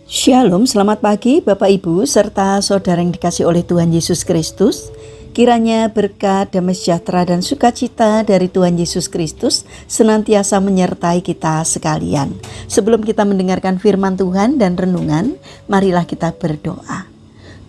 Shalom, selamat pagi Bapak Ibu serta saudara yang dikasihi oleh Tuhan Yesus Kristus. Kiranya berkat, damai sejahtera dan sukacita dari Tuhan Yesus Kristus senantiasa menyertai kita sekalian. Sebelum kita mendengarkan firman Tuhan dan renungan, marilah kita berdoa.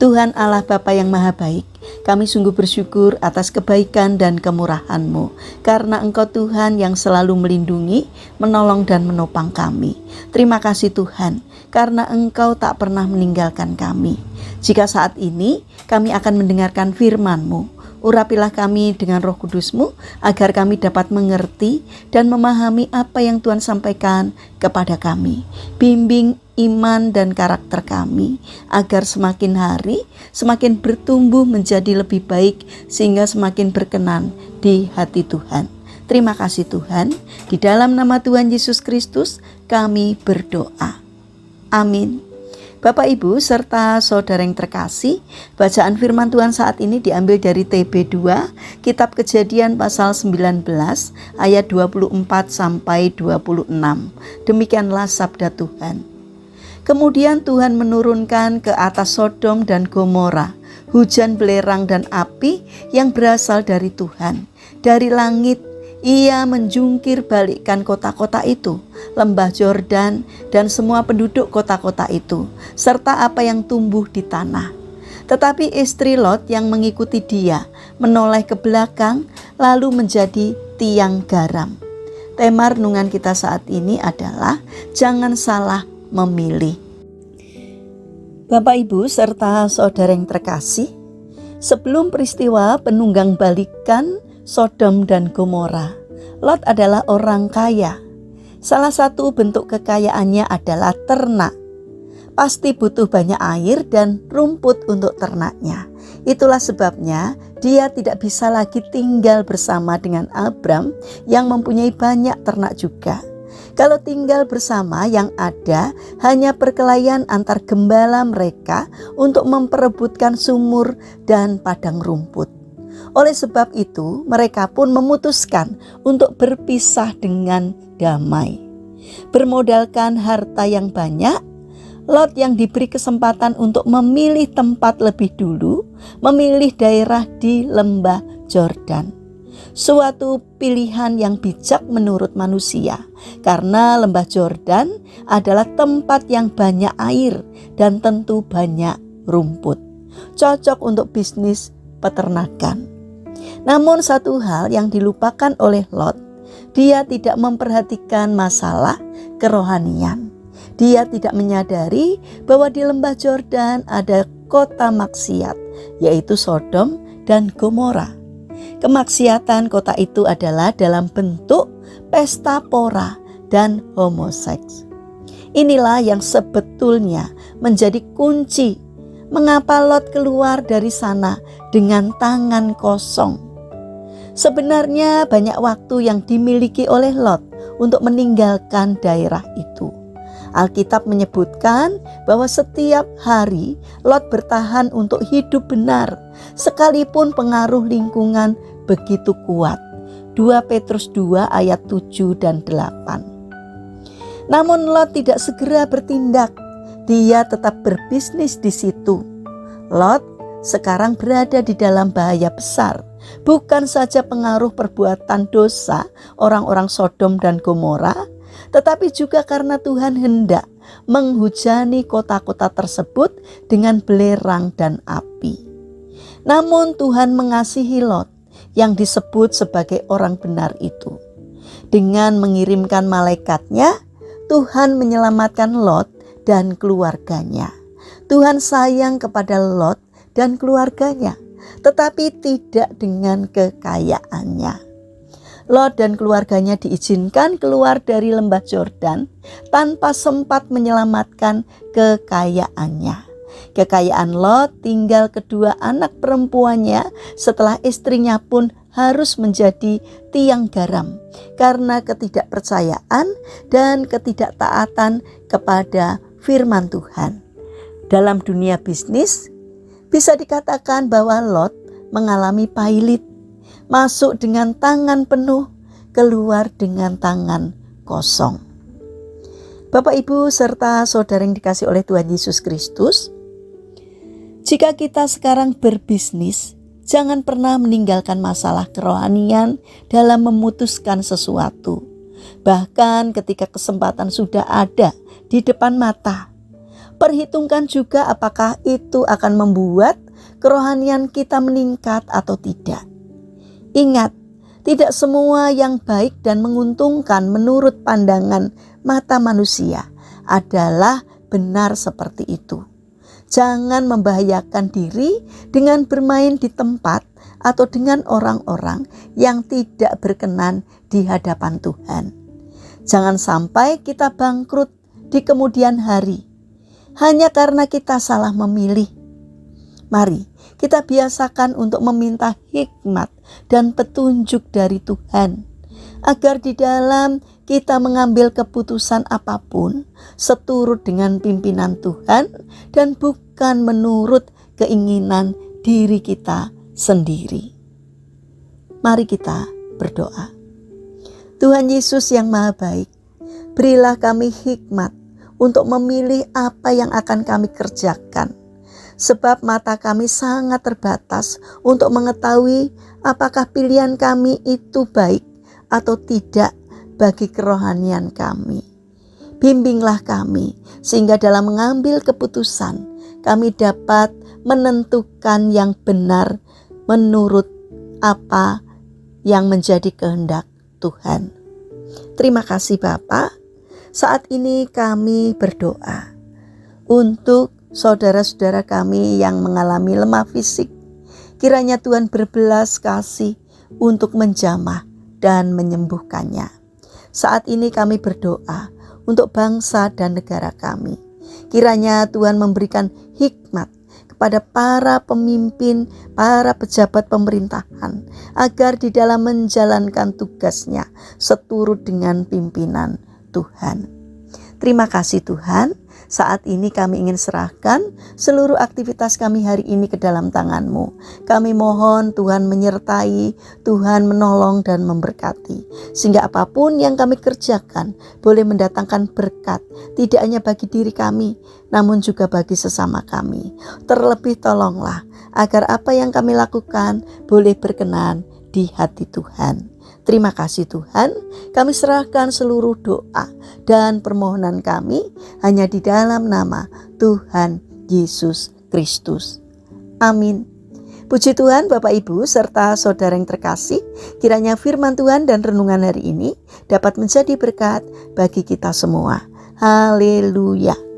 Tuhan Allah Bapa yang Maha Baik, kami sungguh bersyukur atas kebaikan dan kemurahan-Mu, karena Engkau Tuhan yang selalu melindungi, menolong dan menopang kami. Terima kasih Tuhan, karena Engkau tak pernah meninggalkan kami. Jika saat ini kami akan mendengarkan firman-Mu, urapilah kami dengan Roh Kudus-Mu, agar kami dapat mengerti dan memahami apa yang Tuhan sampaikan kepada kami. Bimbing iman dan karakter kami, agar semakin hari semakin bertumbuh menjadi lebih baik, sehingga semakin berkenan di hati Tuhan. Terima kasih Tuhan, di dalam nama Tuhan Yesus Kristus kami berdoa. Amin. Bapak Ibu serta saudara yang terkasih, bacaan firman Tuhan saat ini diambil dari TB2, Kitab Kejadian pasal 19 ayat 24 sampai 26. Demikianlah sabda Tuhan. Kemudian Tuhan menurunkan ke atas Sodom dan Gomora hujan belerang dan api yang berasal dari Tuhan. Dari langit Ia menjungkir balikkan kota-kota itu, lembah Yordan dan semua penduduk kota-kota itu, serta apa yang tumbuh di tanah. Tetapi istri Lot yang mengikuti dia menoleh ke belakang lalu menjadi tiang garam. Tema renungan kita saat ini adalah jangan salah memilih. Bapak Ibu serta saudara yang terkasih, sebelum peristiwa penunggang balikan Sodom dan Gomora, Lot adalah orang kaya. Salah satu bentuk kekayaannya adalah ternak. Pasti butuh banyak air dan rumput untuk ternaknya. Itulah sebabnya dia tidak bisa lagi tinggal bersama dengan Abram yang mempunyai banyak ternak juga. Kalau tinggal bersama, yang ada hanya perkelahian antar gembala mereka untuk memperebutkan sumur dan padang rumput. Oleh sebab itu, mereka pun memutuskan untuk berpisah dengan damai. Bermodalkan harta yang banyak, Lot yang diberi kesempatan untuk memilih tempat lebih dulu, memilih daerah di lembah Yordan. Suatu pilihan yang bijak menurut manusia, karena lembah Yordan adalah tempat yang banyak air dan tentu banyak rumput, cocok untuk bisnis peternakan. Namun satu hal yang dilupakan oleh Lot, dia tidak memperhatikan masalah kerohanian. Dia tidak menyadari bahwa di lembah Yordan ada kota maksiat, yaitu Sodom dan Gomora. Kemaksiatan kota itu adalah dalam bentuk pesta pora dan homoseks. Inilah yang sebetulnya menjadi kunci mengapa Lot keluar dari sana dengan tangan kosong. Sebenarnya banyak waktu yang dimiliki oleh Lot untuk meninggalkan daerah itu. Alkitab menyebutkan bahwa setiap hari Lot bertahan untuk hidup benar, sekalipun pengaruh lingkungan begitu kuat. 2 Petrus 2 ayat 7 dan 8. Namun Lot tidak segera bertindak. Dia tetap berbisnis di situ. Lot sekarang berada di dalam bahaya besar. Bukan saja pengaruh perbuatan dosa orang-orang Sodom dan Gomora, tetapi juga karena Tuhan hendak menghujani kota-kota tersebut dengan belerang dan api. Namun Tuhan mengasihi Lot yang disebut sebagai orang benar itu. Dengan mengirimkan malaikatnya, Tuhan menyelamatkan Lot dan keluarganya. Tuhan sayang kepada Lot dan keluarganya, tetapi tidak dengan kekayaannya. Lot dan keluarganya diizinkan keluar dari lembah Yordan tanpa sempat menyelamatkan kekayaannya. Kekayaan Lot tinggal kedua anak perempuannya setelah istrinya pun harus menjadi tiang garam karena ketidakpercayaan dan ketidaktaatan kepada firman Tuhan. Dalam dunia bisnis, bisa dikatakan bahwa Lot mengalami pailit, masuk dengan tangan penuh, keluar dengan tangan kosong. Bapak, Ibu, serta saudara yang dikasihi oleh Tuhan Yesus Kristus, jika kita sekarang berbisnis, jangan pernah meninggalkan masalah kerohanian dalam memutuskan sesuatu. Bahkan ketika kesempatan sudah ada di depan mata, perhitungkan juga apakah itu akan membuat kerohanian kita meningkat atau tidak. Ingat, tidak semua yang baik dan menguntungkan menurut pandangan mata manusia adalah benar seperti itu. Jangan membahayakan diri dengan bermain di tempat atau dengan orang-orang yang tidak berkenan di hadapan Tuhan. Jangan sampai kita bangkrut di kemudian hari hanya karena kita salah memilih. Mari kita biasakan untuk meminta hikmat dan petunjuk dari Tuhan, agar di dalam kita mengambil keputusan apapun seturut dengan pimpinan Tuhan dan bukan menurut keinginan diri kita sendiri. Mari kita berdoa. Tuhan Yesus yang Maha Baik, berilah kami hikmat untuk memilih apa yang akan kami kerjakan. Sebab mata kami sangat terbatas untuk mengetahui apakah pilihan kami itu baik atau tidak bagi kerohanian kami. Bimbinglah kami sehingga dalam mengambil keputusan kami dapat menentukan yang benar menurut apa yang menjadi kehendak Tuhan. Terima kasih Bapa. Saat ini kami berdoa untuk saudara-saudara kami yang mengalami lemah fisik. Kiranya Tuhan berbelas kasih untuk menjamah dan menyembuhkannya. Saat ini kami berdoa untuk bangsa dan negara kami. Kiranya Tuhan memberikan hikmat kepada para pemimpin, para pejabat pemerintahan, agar di dalam menjalankan tugasnya seturut dengan pimpinan Tuhan. Terima kasih Tuhan. Saat ini kami ingin serahkan seluruh aktivitas kami hari ini ke dalam tangan-Mu. Kami mohon Tuhan menyertai, Tuhan menolong dan memberkati. Sehingga apapun yang kami kerjakan boleh mendatangkan berkat, tidak hanya bagi diri kami, namun juga bagi sesama kami. Terlebih tolonglah agar apa yang kami lakukan boleh berkenan di hati Tuhan. Terima kasih Tuhan, kami serahkan seluruh doa dan permohonan kami hanya di dalam nama Tuhan Yesus Kristus. Amin. Puji Tuhan Bapak Ibu serta saudara yang terkasih, kiranya firman Tuhan dan renungan hari ini dapat menjadi berkat bagi kita semua. Haleluya.